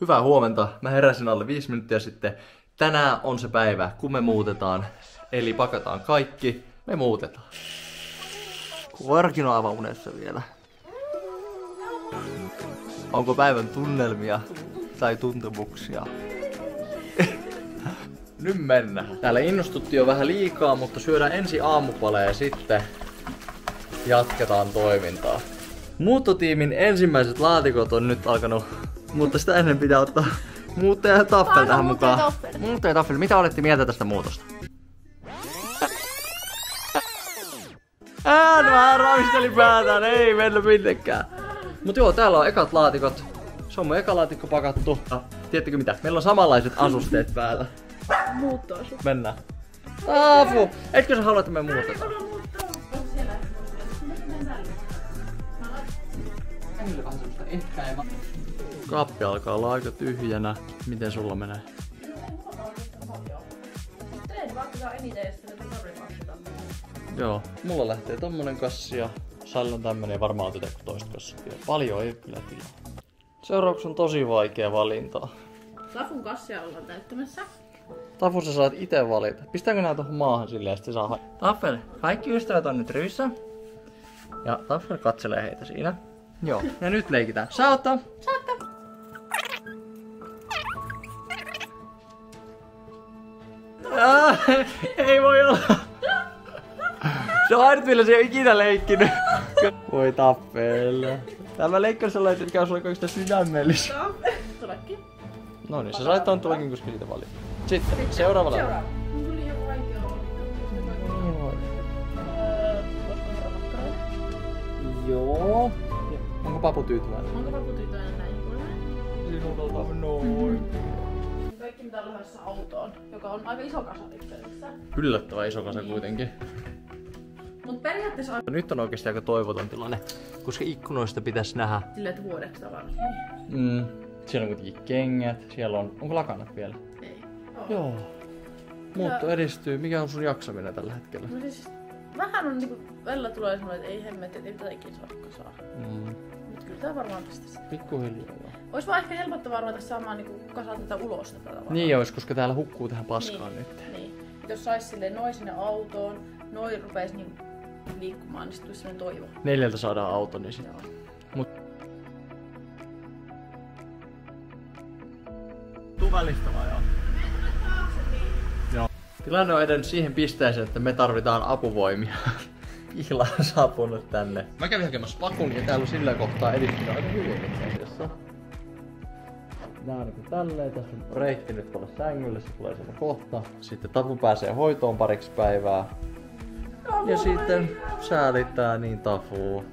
Hyvää huomenta. Mä heräsin alle 5 minuuttia sitten. Tänään on se päivä, kun me muutetaan. Eli pakataan kaikki. Me muutetaan. Koirakin on aivan unessa vielä. Onko päivän tunnelmia tai tuntemuksia? Nyt mennään. Täällä innostuttiin jo vähän liikaa, mutta syödään ensin aamupala ja sitten jatketaan toimintaa. Muuttotiimin ensimmäiset laatikot on nyt alkanut, mutta sitä ennen pitää ottaa muuttaja Taffel tähän mukaan. Muuttaja Taffel, mitä olette mieltä tästä muutosta? Vähän ravisteli päätään, ei mennyt minnekään. Mut joo, täällä on ekat laatikot. Se on mun eka laatikko pakattu. Tiedättekö mitä? Meillä on samanlaiset asusteet päällä. Muuttoasu. Mennään. Taafu! Etkö sä halua, että me muutetaan? Kaappi alkaa olla aika tyhjänä. Miten sulla menee? Joo, mulla lähtee tommonen kassi ja Salla on tämmönen ja varmaan otetaan toista kassia. Paljon ei kyllä tilaa. Seuraavaksi on tosi vaikea valinta. Tafun kassia ollaan täyttämässä. Tafu, sä saat ite valita. Pistääkö nää tohon maahan silleen, että se saa Taffel, kaikki ystävät on nyt ryssä. Ja Taffel katselee heitä siinä. Joo, ja nyt leikitään. Saa ottaa. Ei voi olla. Se on ainut, millä se ei ole ikinä leikkinyt. Voi Taffel. Tämä leikki on sellainen, että käy sulle kaikista sydämellistä. Tuleekin. No niin, sä sait tonttuakin, koska siitä valita. Sitten, seuraava lailla. Mun tuli joku vaikea Joo. Onko papu tyytyväinen? Onko papu tyytyväinen näihin kuulemään? Sinulta noin. Kaikki mitä on lähdössä autoon, joka on aika iso kasa itseasiassa. Yllättävän iso kasa kuitenkin. Mut periaatteessa Nyt on oikeasti aika toivoton tilanne, koska ikkunoista pitäisi nähdä. silleen, että vuodeksi tavallaan. Siellä on kuitenkin kengät, siellä on... Onko lakanat vielä? Ei. Joo. Muutto edistyy. Mikä on sun jaksaminen tällä hetkellä? No siis vähän on niinku, välillä tulee semmoinen, että ei hemmetti, että ei tätä ikinä saada kasaan. Mut kyllä tää varmaan pistäisi. Pikkuhiljaa vaan. Ois vaan ehkä helpottavaa ruveta saamaan niinku kasaa tätä ulos tätä tavallaan. Niin ois, koska täällä hukkuu tähän paskaan nyt. Niin. Jos sais silleen noin sinne autoon, noin rupes niin liikkumaan, niin sit tulisi semmonen toivo. 4 saadaan auto, niin sitten. Tuu välistä vaan, joo. Joo. Tilanne on edennyt siihen pisteeseen, että me tarvitaan apuvoimia. Ihla on saapunut tänne. Mä kävin hakemassa pakun ja täällä on sillä kohtaa edistynyt aika hyvin itse asiassa. Nää on niinku tälleen, tässä on reitti nyt tuolla sängylle, se tulee sieltä kohta. Sitten Tafu pääsee hoitoon pariksi päivää. Ja sitten säälittää niin Tafua.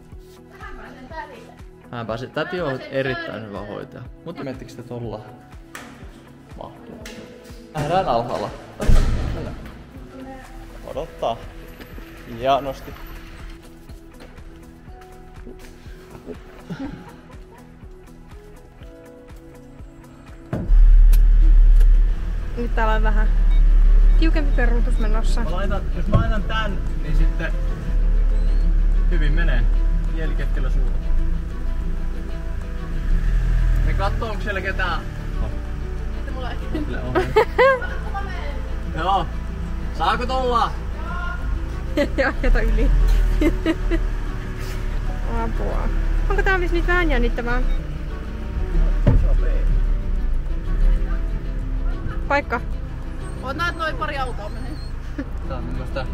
Hän pääsee. Täti on erittäin hyvä hoitaja. Mutta miettikö sitä tolla? Mahtuu. Nähdään alhaalla. Odottaa. Ja nosti. Nyt täällä on vähän tiukempi peruutus menossa. Jos mä laitan tän, niin sitten hyvin menee. Kieli keskellä suuta. Me kattoo, onko siellä ketään. Sitten mulla ei. Joo. Saako tulla? Joo, jätä yli. Apua. Onko tää nyt vähän jännittävää? Paikka. Oot näet noin pari autoa menee. Tää on mielestä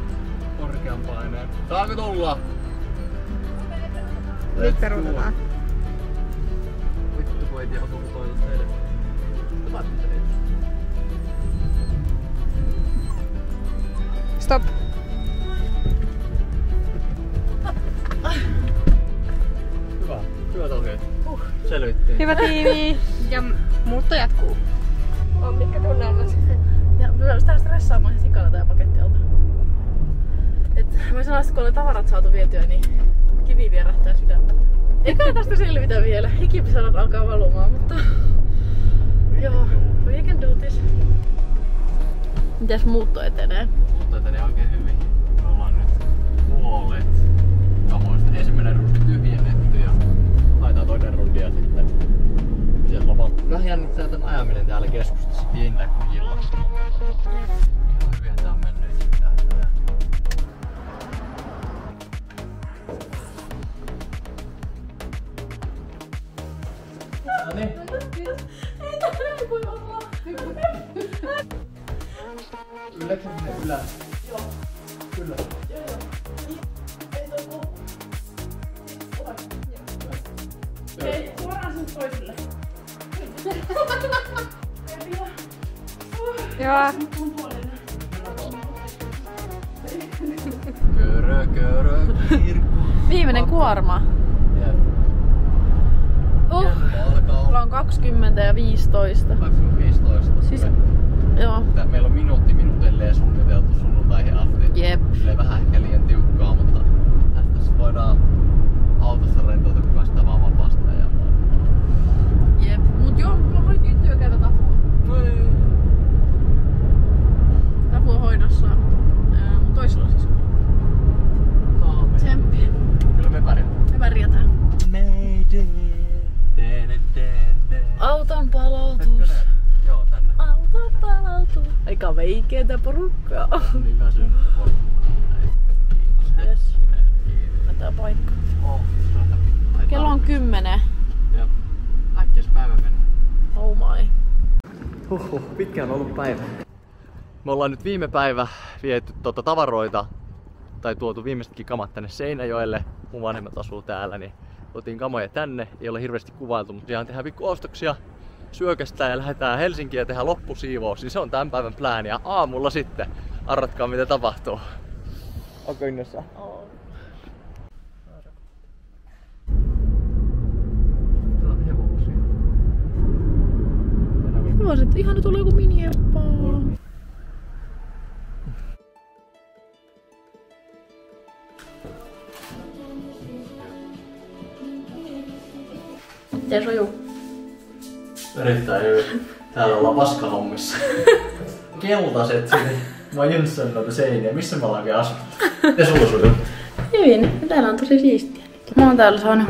korkean paineen. Saako tulla? Nyt peruutetaan. Vittu kun ei tiedä, onko toivottavasti teille. Stop. Hyvä. Hyvät ohjeet. Selvittiin. Hyvä tiimi. Ja muutto jatkuu. On mitkä tunnelmat. Ja mä olen täällä stressaamaan ihan sikana tää pakettiauto. Et mä sanoin, että kun oli tavarat saatu vietyä, niin kivi vierähtää sydämellä. Eikä tästä selvitä vielä. Hikipisarat alkaa valumaan, mutta... Joo, we can do this. Mitäs muutto etenee? Muutto etenee oikein hyvin. Me ollaan nyt puolet kamoista. Ensimmäinen rundi tyhjennetty ja laitetaan toinen rundi ja sitten siellä lavalla. Vähän jännittää tän ajaminen täällä keskustassa. Ei näe kuin illassa. Ihan hyvin tää on mennyt. No niin. Ei tää näin voi olla. Ylläksä sinne ylä? Joo. Kyllä. Joo. Ei toi oo. Ota. Joo. Ei, suoraan sun toiselle. Joo. Körö, kirkku. Viimeinen kuorma. Ollaan 20 ja 15. 2015. Siis, joo. Meillä on minuutelleen suunniteltu sunnuntaihin asti. Jep. Silleen vähän ehkä liian tiukkaa, mutta tästä voidaan autossa rentoutua, kun päästään vaan vapaasti ajamaan. Jep. Mut joo, mulla oli tyttöä käydä Tapua. Tapu on hoidossa. Mun toisella siskolla. Tsemppiä. Kyllä me pärjätään. Me pärjätään. Auton palautus. Joo, tänne. Auton palautus. Aika veikeetä porukkaa. Niin väsynyt. Yes. Tää paikka. Kello on 10. Jep. Äkkiä se päivä meni. Oh my. Pitkään ollut päivä. Me ollaan nyt viime päivä viety tavaroita tai tuotu viimeisetkin kamat tänne Seinäjoelle. Mun vanhemmat asuu täällä, niin otin kamoja tänne. Ei ole hirveästi kuvailtu, mutta ihan tehdään pikku ostoksia, syökästään ja lähdetään Helsinkiin ja tehdään loppusiivous. Niin se on tämän päivän plääni ja aamulla sitten arvatkaa mitä tapahtuu. Onko innossa? Oh. Täällä on hevosia. Hevoset, ihan nyt tulee joku mini-eppaa. Miten sujuu? Erittäin hyvin. Täällä ollaan paskahommissa. Keltaiset sinne. Mä oon jynssannut noita seiniä. Missä me ollaan vielä asuttu? Miten sulla sujuu? Hyvin. Täällä on tosi siistiä. Mä oon täällä saanut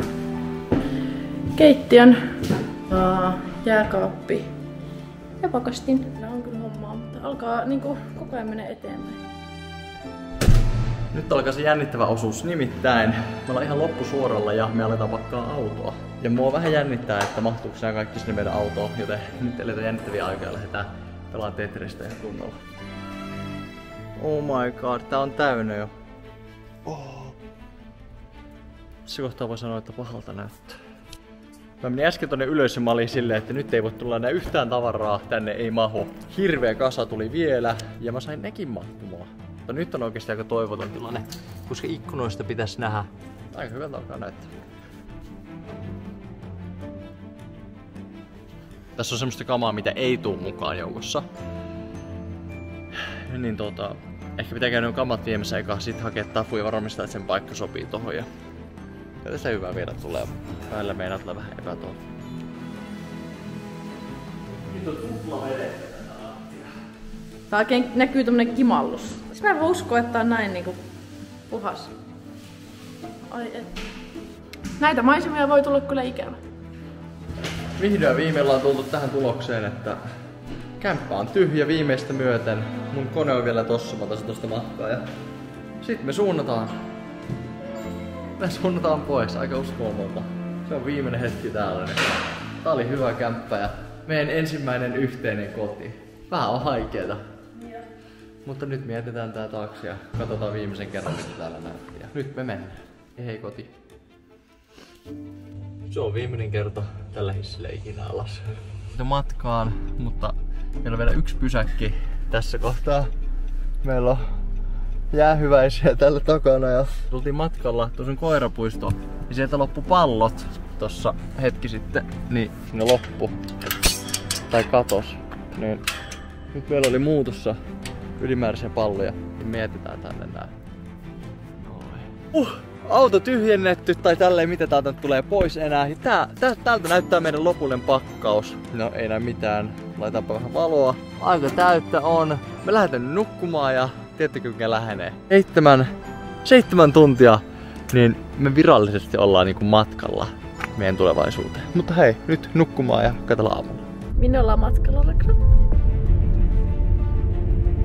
keittiön, jääkaappi ja pakastin. Täällä on kyllä hommaa, mutta alkaa niinku koko ajan mennä eteenpäin. Nyt alkaa se jännittävä osuus, nimittäin me ollaan ihan loppusuoralla ja me aletaan pakkaa autoa. Ja mua vähän jännittää, että mahtuuko nämä kaikki sinne meidän autoon, joten nyt eletään jännittäviä aikoja ja lähdetään pelaamaan Tetristä ihan kunnolla. Oh my god, tää on täynnä jo. Oh. Se kohtaa voi sanoa, että pahalta näyttää. Mä menin äsken tonne ylös ja mä olin silleen, että nyt ei voi tulla enää yhtään tavaraa, tänne ei mahu. Hirveä kasa tuli vielä ja mä sain nekin mahtumaan. Mutta nyt on oikeasti aika toivoton tilanne, koska ikkunoista pitäisi nähdä. Aika hyvältä alkaa näyttää. Tässä on semmoista kamaa, mitä ei tuu mukaan joukossa. Niin ehkä pitää käydä kamat viemässä eka, sit hakea tafu ja varmistaa, että sen paikka sopii tohon. Ja tästä hyvää viedä tulee. Välillä meinaa tulla vähän epätoivoa. Nyt on tupla vedettä tätä lattia. Tää oikein näkyy tämmönen kimallus. Siis mä en voi uskoa, että tää on näin niinku puhas. Ai et. Näitä maisemia voi tulla kyllä ikävä. Vihdoin viimein ollaan tultu tähän tulokseen, että kämppä on tyhjä viimeistä myöten. Mun kone on vielä tossa, mä otan tosta matkaa ja sit me suunnataan. Me suunnataan pois, aika uskomatonta. Se on viimeinen hetki täällä. Niin tää oli hyvä kämppä ja meidän ensimmäinen yhteinen koti. Vähän on haikeeta. Mutta nyt mietitään tää taakse ja katsotaan viimeisen kerran mitä täällä näytti. Ja nyt me mennään. Hei koti. Se on viimeinen kerta tällä hissillä ikinä alas. Matkaan, mutta meillä on vielä yksi pysäkki tässä kohtaa. Meillä on jäähyväisiä tällä takana ja tultiin matkalla tuossa koirapuisto ja sieltä loppu pallot tossa hetki sitten, niin ne loppu tai katos. Niin nyt meillä oli muutossa ylimääräisiä palloja, niin mietitään tänne nää. Auto tyhjennetty tai tälleen mitä täältä tulee pois enää. Täältä näyttää meidän lopullinen pakkaus. No ei näy mitään. Laitetaanpa vähän valoa. Aika täyttä on. Me lähdetään nukkumaan ja tiedättekö mikä lähenee? 7 tuntia. Niin me virallisesti ollaan niinku matkalla meidän tulevaisuuteen. Mutta hei, nyt nukkumaan ja katsellaan aamulla. Minne ollaan matkalla, Rakra?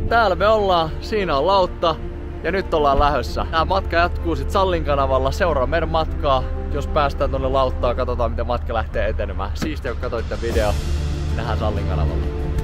Täällä me ollaan, siinä on lautta ja nyt ollaan lähdössä. Tää matka jatkuu sit Sallin kanavalla, seuraa meidän matkaa. Jos päästään tonne lauttaan, katsotaan miten matka lähtee etenemään. Siistiä kun katsoit tän video, nähdään Sallin kanavalla.